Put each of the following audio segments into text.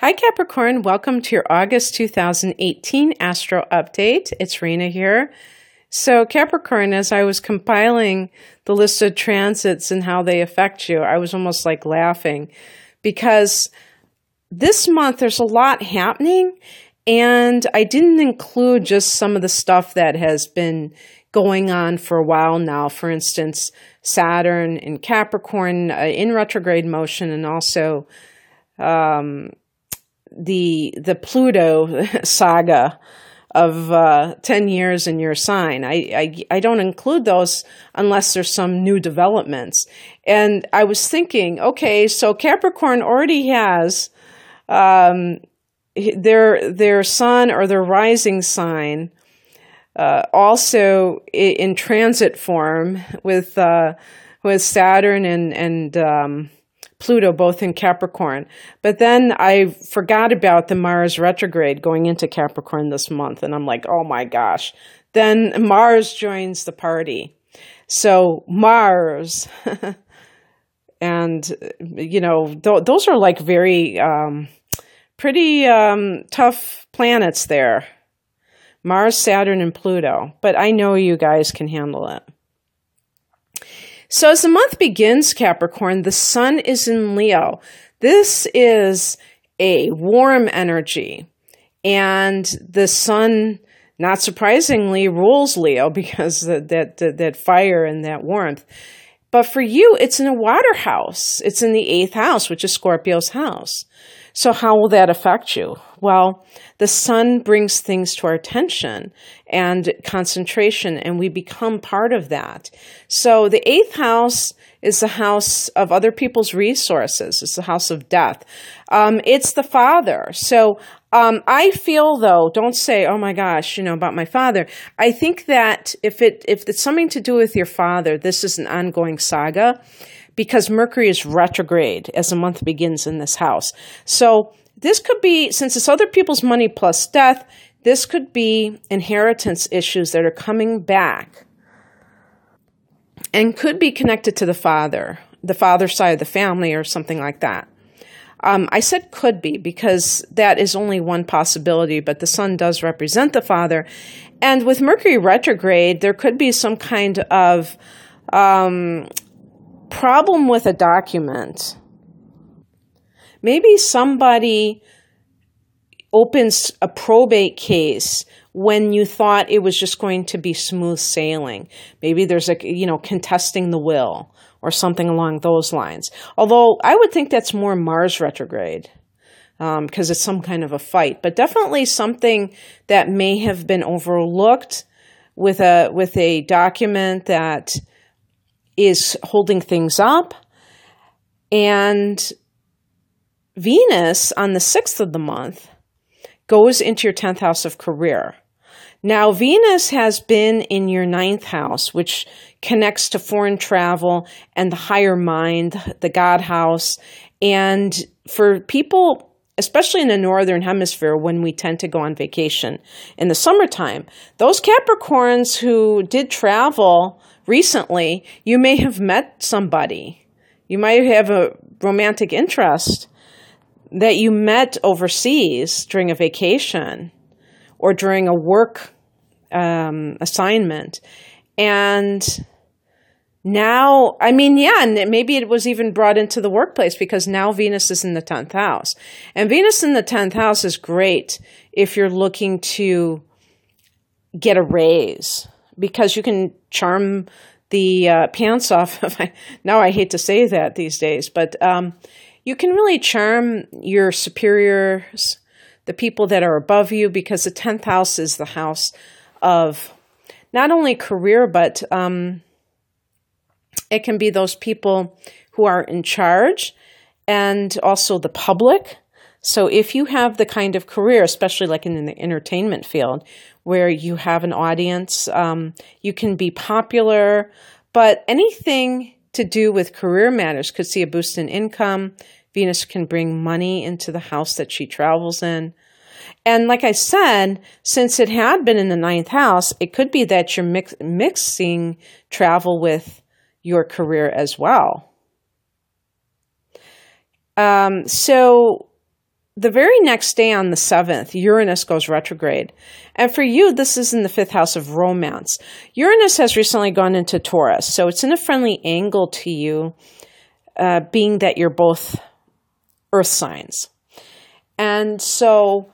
Hi Capricorn, welcome to your August 2018 Astro Update. It's Rena here. So Capricorn, as I was compiling the list of transits and how they affect you, I was almost like laughing because this month there's a lot happening and I didn't include just some of the stuff that has been going on for a while now. For instance, Saturn in Capricorn in retrograde motion, and also the Pluto saga of 10 years in your sign. I don't include those unless there's some new developments. And I was thinking, okay, so Capricorn already has their sun or their rising sign also in transit form with Saturn and Pluto both in Capricorn. But then I forgot about the Mars retrograde going into Capricorn this month. And I'm like, oh my gosh. Then Mars joins the party. So Mars, and you know, those are like very, pretty tough planets there. Mars, Saturn, and Pluto. But I know you guys can handle it. So as the month begins, Capricorn, the sun is in Leo. This is a warm energy. And the sun, not surprisingly, rules Leo because that fire and that warmth. But for you, it's in a water house. It's in the 8th house, which is Scorpio's house. So how will that affect you? Well, the sun brings things to our attention and concentration, and we become part of that. So the 8th house is the house of other people's resources. It's the house of death. It's the father. So I feel, though, don't say, oh my gosh, you know, about my father. I think that if it's something to do with your father, this is an ongoing saga, because Mercury is retrograde as the month begins in this house. So this could be, since it's other people's money plus death, this could be inheritance issues that are coming back and could be connected to the father side of the family or something like that. I said could be because that is only one possibility, but the sun does represent the father. And with Mercury retrograde, there could be some kind of problem with a document. Maybe somebody opens a probate case when you thought it was just going to be smooth sailing. Maybe there's contesting the will or something along those lines. Although I would think that's more Mars retrograde because it's some kind of a fight. But definitely something that may have been overlooked with a document that is holding things up. And Venus on the 6th of the month goes into your 10th house of career. Now, Venus has been in your 9th house, which connects to foreign travel and the higher mind, the God house. And for people, especially in the Northern Hemisphere, when we tend to go on vacation in the summertime, those Capricorns who did travel recently, you may have met somebody. You might have a romantic interest that you met overseas during a vacation or during a work assignment. And now, and maybe it was even brought into the workplace because now Venus is in the 10th house. And Venus in the 10th house is great if you're looking to get a raise because you can charm the pants off of, now I hate to say that these days, but you can really charm your superiors, the people that are above you, because the 10th house is the house of not only career, but it can be those people who are in charge and also the public. So if you have the kind of career, especially like in the entertainment field, where you have an audience, you can be popular, but anything to do with career matters could see a boost in income. Venus can bring money into the house that she travels in. And like I said, since it had been in the 9th house, it could be that you're mixing travel with your career as well. So the very next day on the 7th, Uranus goes retrograde. And for you, this is in the 5th house of romance. Uranus has recently gone into Taurus, so it's in a friendly angle to you, being that you're both earth signs. And so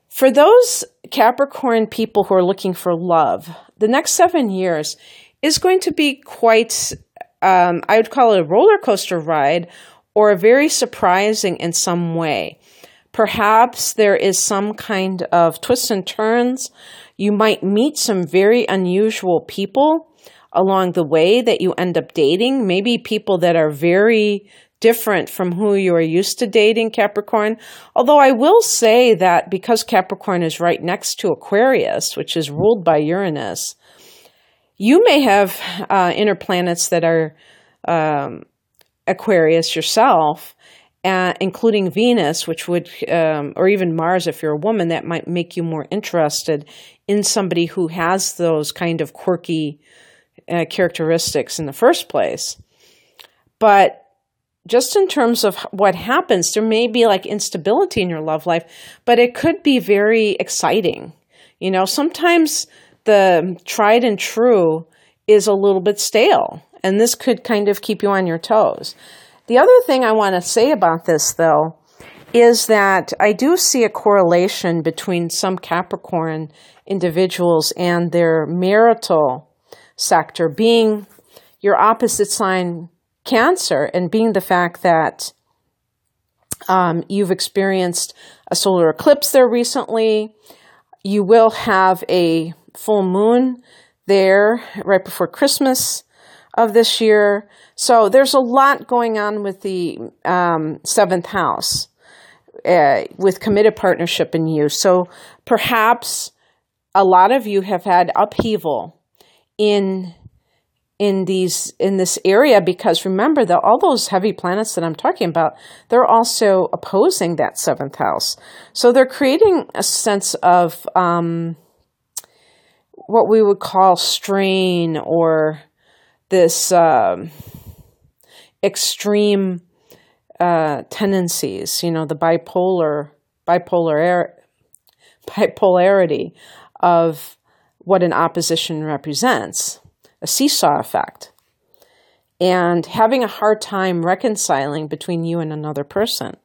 for those Capricorn people who are looking for love, the next 7 years is going to be quite, I would call it a roller coaster ride, or very surprising in some way. Perhaps there is some kind of twists and turns. You might meet some very unusual people along the way that you end up dating, maybe people that are very different from who you are used to dating, Capricorn. Although I will say that because Capricorn is right next to Aquarius, which is ruled by Uranus, you may have inner planets that are Aquarius yourself, including Venus, which would, or even Mars if you're a woman, that might make you more interested in somebody who has those kind of quirky characteristics in the first place. But just in terms of what happens, there may be like instability in your love life, but it could be very exciting. You know, sometimes the tried and true is a little bit stale, and this could kind of keep you on your toes. The other thing I want to say about this, though, is that I do see a correlation between some Capricorn individuals and their marital sector being your opposite sign, Cancer, and being the fact that you've experienced a solar eclipse there recently. You will have a full moon there right before Christmas of this year. So there's a lot going on with the 7th house, with committed partnership in you. So perhaps a lot of you have had upheaval in this area, because remember that all those heavy planets that I'm talking about, they're also opposing that 7th house. So they're creating a sense of what we would call strain, or this extreme tendencies, you know, the bipolarity of what an opposition represents, a seesaw effect, and having a hard time reconciling between you and another person.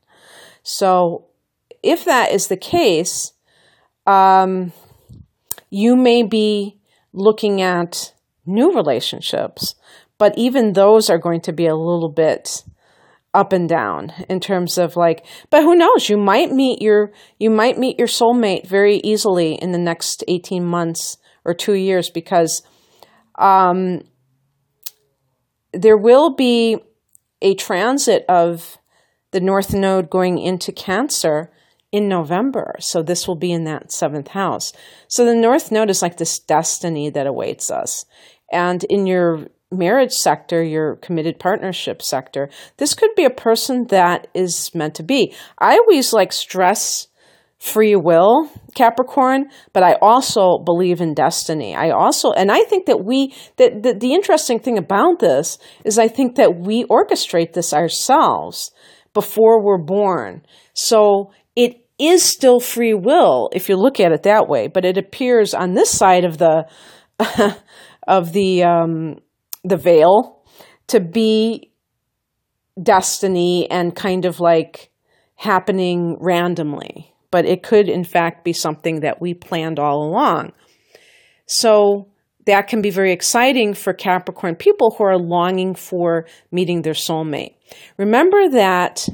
So if that is the case, you may be looking at new relationships, but even those are going to be a little bit up and down in terms of like, but who knows, you might meet your soulmate very easily in the next 18 months or 2 years, because there will be a transit of the North Node going into Cancer in November. So this will be in that 7th house. So the North Node is like this destiny that awaits us. And in your marriage sector, your committed partnership sector, this could be a person that is meant to be. I always like stress free will, Capricorn, but I also believe in destiny. And I think that the interesting thing about this is I think that we orchestrate this ourselves before we're born. So it is still free will if you look at it that way, but it appears on this side of the the veil to be destiny and kind of like happening randomly. But it could, in fact, be something that we planned all along. So that can be very exciting for Capricorn people who are longing for meeting their soulmate. Remember that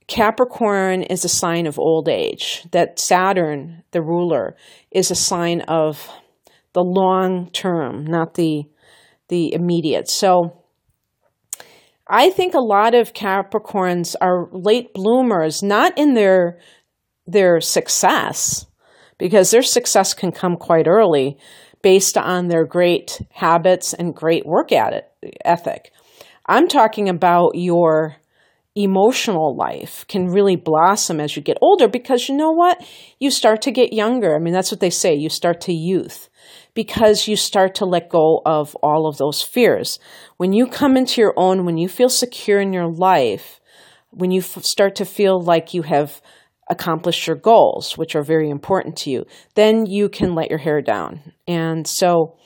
Capricorn is a sign of old age, that Saturn, the ruler, is a sign of the long term, not the immediate. So I think a lot of Capricorns are late bloomers, not in their success, because their success can come quite early based on their great habits and great work ethic. I'm talking about your emotional life can really blossom as you get older, because you know what? You start to get younger. I mean, that's what they say. You start to youth, because you start to let go of all of those fears. When you come into your own, when you feel secure in your life, when you start to feel like you have accomplished your goals, which are very important to you, then you can let your hair down. And so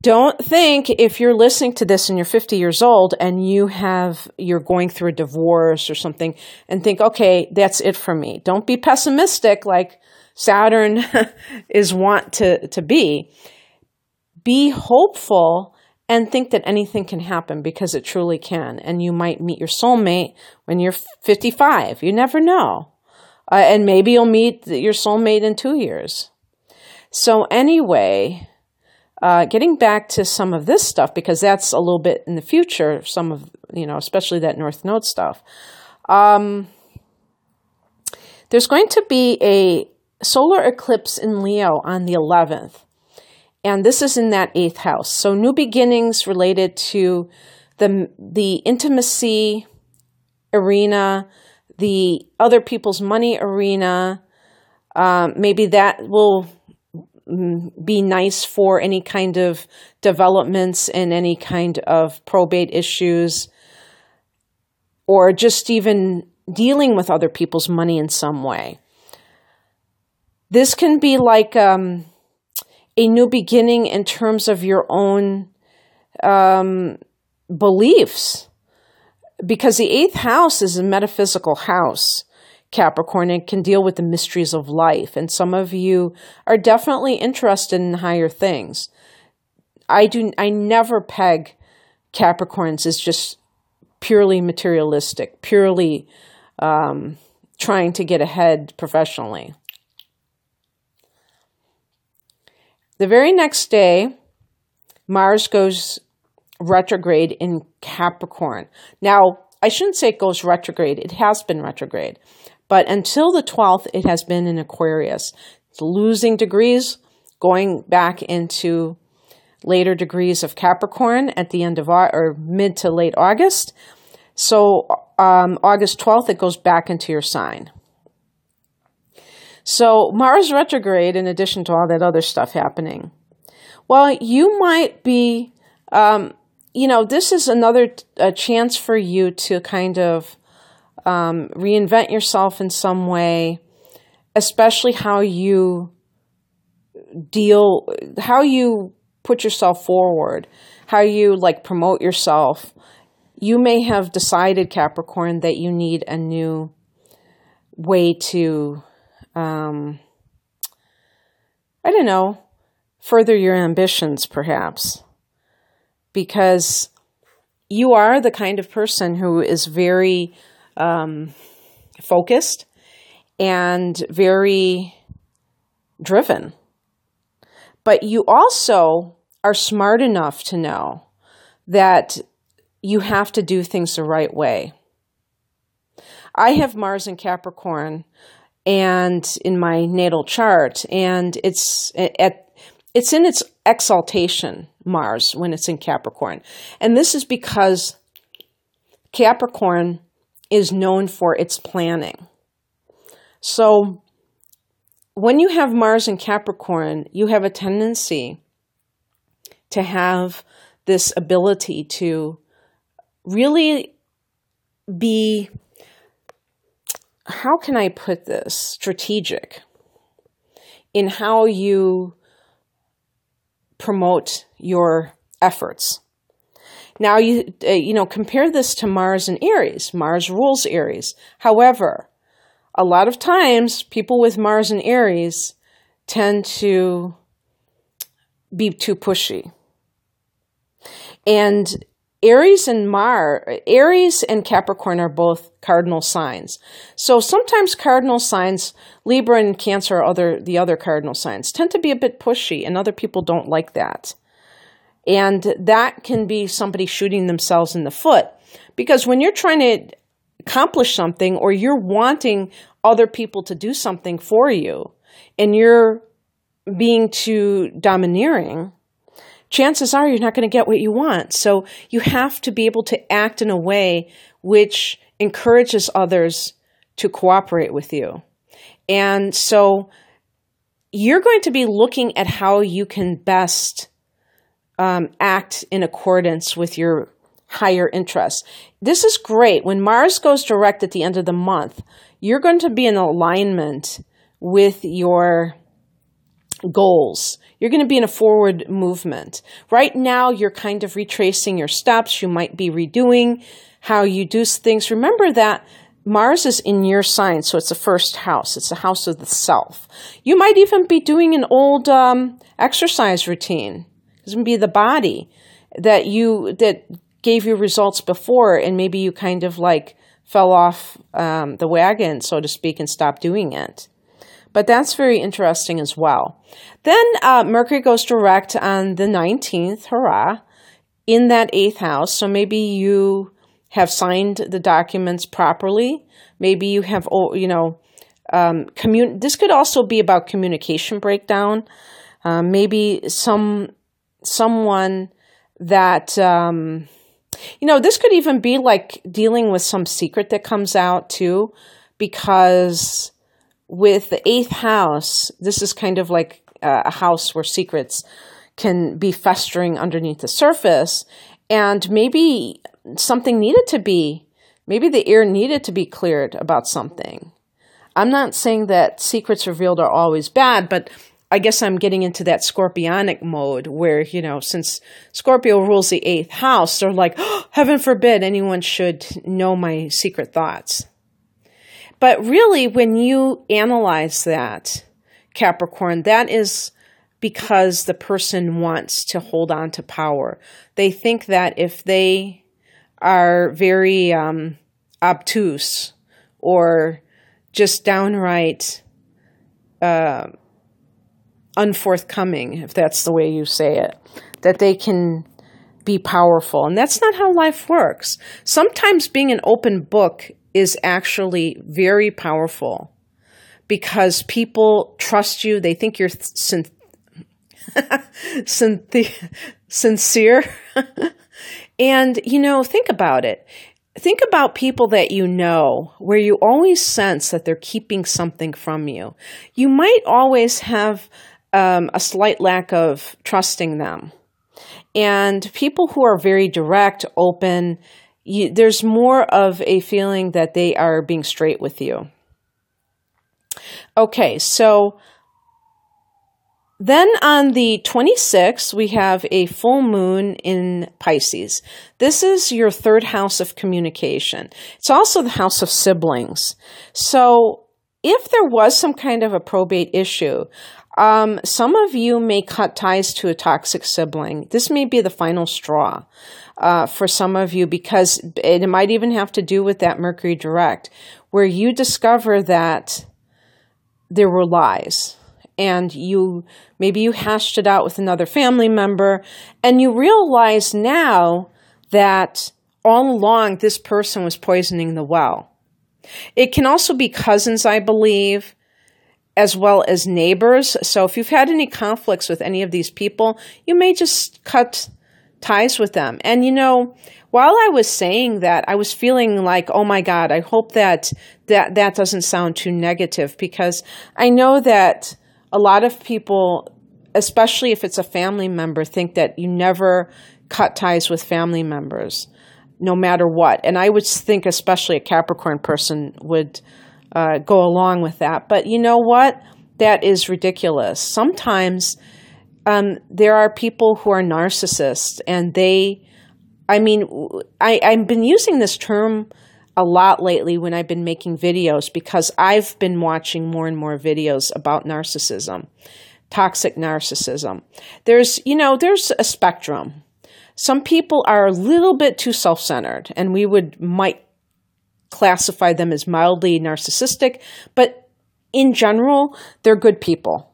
don't think if you're listening to this and you're 50 years old and you're going through a divorce or something and think, okay, that's it for me. Don't be pessimistic like Saturn is wont to be. Be hopeful and think that anything can happen, because it truly can. And you might meet your soulmate when you're 55. You never know. And maybe you'll meet your soulmate in 2 years. So anyway, getting back to some of this stuff, because that's a little bit in the future, some of, especially that North Node stuff. There's going to be a solar eclipse in Leo on the 11th. And this is in that 8th house. So new beginnings related to the intimacy arena, the other people's money arena. Maybe that will be nice for any kind of developments in any kind of probate issues, or just even dealing with other people's money in some way. This can be like a new beginning in terms of your own beliefs, because the 8th house is a metaphysical house, Capricorn, and can deal with the mysteries of life. And some of you are definitely interested in higher things. I never peg Capricorns as just purely materialistic, purely trying to get ahead professionally. The very next day, Mars goes retrograde in Capricorn. Now, I shouldn't say it goes retrograde. It has been retrograde. But until the 12th, it has been in Aquarius. It's losing degrees, going back into later degrees of Capricorn at the end of or mid to late August. So August 12th, it goes back into your sign. So Mars retrograde, in addition to all that other stuff happening, well, you might be, this is another chance for you to kind of reinvent yourself in some way, especially how you put yourself forward, how you promote yourself. You may have decided, Capricorn, that you need a new way to further your ambitions, perhaps, because you are the kind of person who is very focused and very driven. But you also are smart enough to know that you have to do things the right way. I have Mars in Capricorn and in my natal chart, and it's in its exaltation, Mars, when it's in Capricorn. And this is because Capricorn is known for its planning. So when you have Mars in Capricorn, you have a tendency to have this ability to really be, how can I put this, strategic in how you promote your efforts. Now, compare this to Mars and Aries. Mars rules Aries. However, a lot of times people with Mars and Aries tend to be too pushy. And Aries and Capricorn are both cardinal signs. So sometimes cardinal signs, Libra and Cancer are the other cardinal signs, tend to be a bit pushy, and other people don't like that. And that can be somebody shooting themselves in the foot, because when you're trying to accomplish something, or you're wanting other people to do something for you, and you're being too domineering, chances are you're not going to get what you want. So you have to be able to act in a way which encourages others to cooperate with you. And so you're going to be looking at how you can best act in accordance with your higher interests. This is great. When Mars goes direct at the end of the month, you're going to be in alignment with your goals. You're going to be in a forward movement. Right now, you're kind of retracing your steps. You might be redoing how you do things. Remember that Mars is in your sign, so it's the first house. It's the house of the self. You might even be doing an old exercise routine. It's going to be the body that gave you results before, and maybe you kind of like fell off the wagon, so to speak, and stopped doing it. But that's very interesting as well. Then Mercury goes direct on the 19th, hurrah, in that 8th house. So maybe you have signed the documents properly. Maybe you have, this could also be about communication breakdown. Maybe someone that, this could even be like dealing with some secret that comes out too, because with the 8th house, this is kind of like a house where secrets can be festering underneath the surface, and maybe maybe the air needed to be cleared about something. I'm not saying that secrets revealed are always bad, but I guess I'm getting into that scorpionic mode where, since Scorpio rules the 8th house, they're like, oh, heaven forbid anyone should know my secret thoughts. But really, when you analyze that, Capricorn, that is because the person wants to hold on to power. They think that if they are very obtuse or just downright unforthcoming, if that's the way you say it, that they can be powerful. And that's not how life works. Sometimes being an open book is actually very powerful because people trust you. They think you're sincere. And, think about it. Think about people that you know where you always sense that they're keeping something from you. You might always have a slight lack of trusting them. And people who are very direct, open, there's more of a feeling that they are being straight with you. Okay, so then on the 26th, we have a full moon in Pisces. This is your 3rd house of communication. It's also the house of siblings. So if there was some kind of a probate issue, some of you may cut ties to a toxic sibling. This may be the final straw for some of you, because it might even have to do with that Mercury direct, where you discover that there were lies. And maybe you hashed it out with another family member, and you realize now that all along this person was poisoning the well. It can also be cousins, I believe, as well as neighbors. So if you've had any conflicts with any of these people, you may just cut ties with them. And while I was saying that, I was feeling like, oh my God, I hope that doesn't sound too negative, because I know that a lot of people, especially if it's a family member, think that you never cut ties with family members, no matter what. And I would think especially a Capricorn person would go along with that. But you know what? That is ridiculous. Sometimes there are people who are narcissists, and I've been using this term a lot lately when I've been making videos, because I've been watching more and more videos about narcissism, toxic narcissism. There's a spectrum. Some people are a little bit too self-centered, and we might classify them as mildly narcissistic, but in general, they're good people.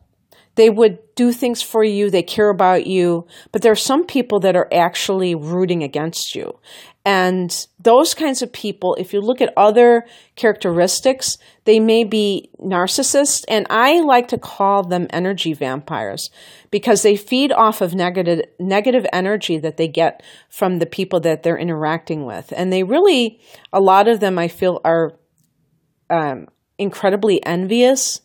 They would do things for you. They care about you. But there are some people that are actually rooting against you. And those kinds of people, if you look at other characteristics, they may be narcissists. And I like to call them energy vampires, because they feed off of negative energy that they get from the people that they're interacting with. And they really, a lot of them I feel are incredibly envious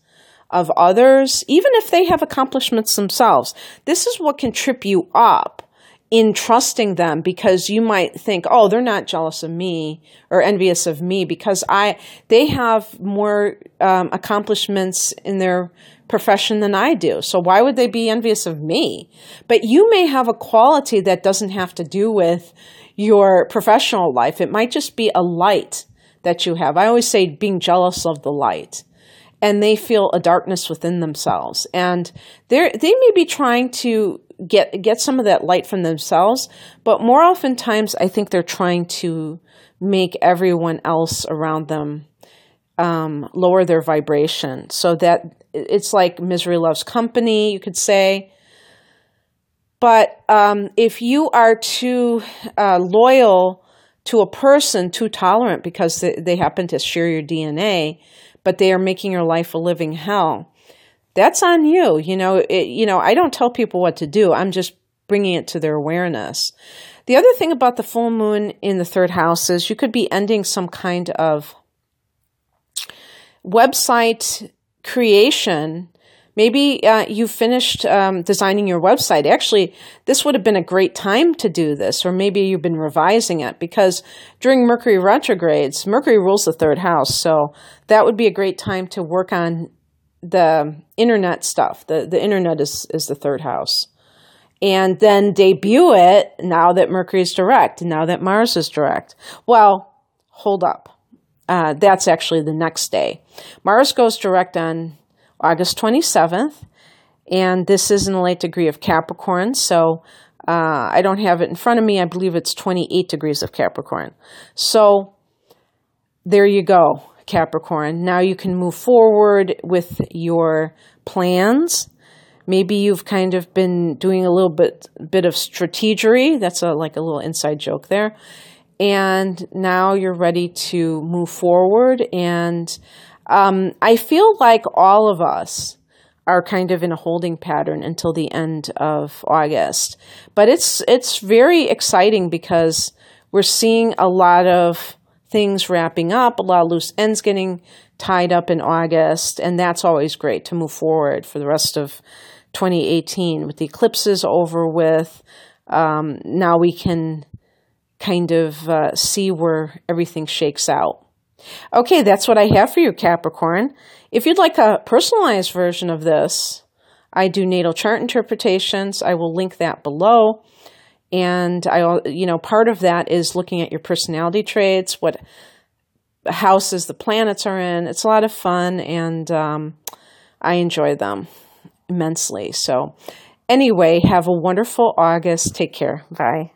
of others, even if they have accomplishments themselves. This is what can trip you up, in trusting them, because you might think, oh, they're not jealous of me or envious of me because they have more accomplishments in their profession than I do. So why would they be envious of me? But you may have a quality that doesn't have to do with your professional life. It might just be a light that you have. I always say being jealous of the light. And they feel a darkness within themselves. And they may be trying to get some of that light from themselves, but more oftentimes I think they're trying to make everyone else around them lower their vibration, so that it's like misery loves company, you could say. But if you are too loyal to a person, too tolerant because they happen to share your DNA, but they are making your life a living hell, that's on you. I don't tell people what to do. I'm just bringing it to their awareness. The other thing about the full moon in the third house is you could be ending some kind of website creation. Maybe you finished designing your website. Actually, this would have been a great time to do this, or maybe you've been revising it, because during Mercury retrogrades, Mercury rules the third house. So that would be a great time to work on the internet stuff. The internet is the third house. And then debut it now that Mercury is direct, now that Mars is direct. Well, hold up. That's actually the next day. Mars goes direct on August 27th, and this is in the late degree of Capricorn, so I don't have it in front of me. I believe it's 28 degrees of Capricorn. So there you go, Capricorn. Now you can move forward with your plans. Maybe you've kind of been doing a little bit of strategery. That's like a little inside joke there. And now you're ready to move forward. And I feel like all of us are kind of in a holding pattern until the end of August. But it's very exciting because we're seeing a lot of things wrapping up, a lot of loose ends getting tied up in August, and that's always great to move forward for the rest of 2018. With the eclipses over with, now we can kind of see where everything shakes out. Okay, that's what I have for you, Capricorn. If you'd like a personalized version of this, I do natal chart interpretations. I will link that below. And part of that is looking at your personality traits, what houses the planets are in. It's a lot of fun, and I enjoy them immensely. So anyway, have a wonderful August. Take care. Bye.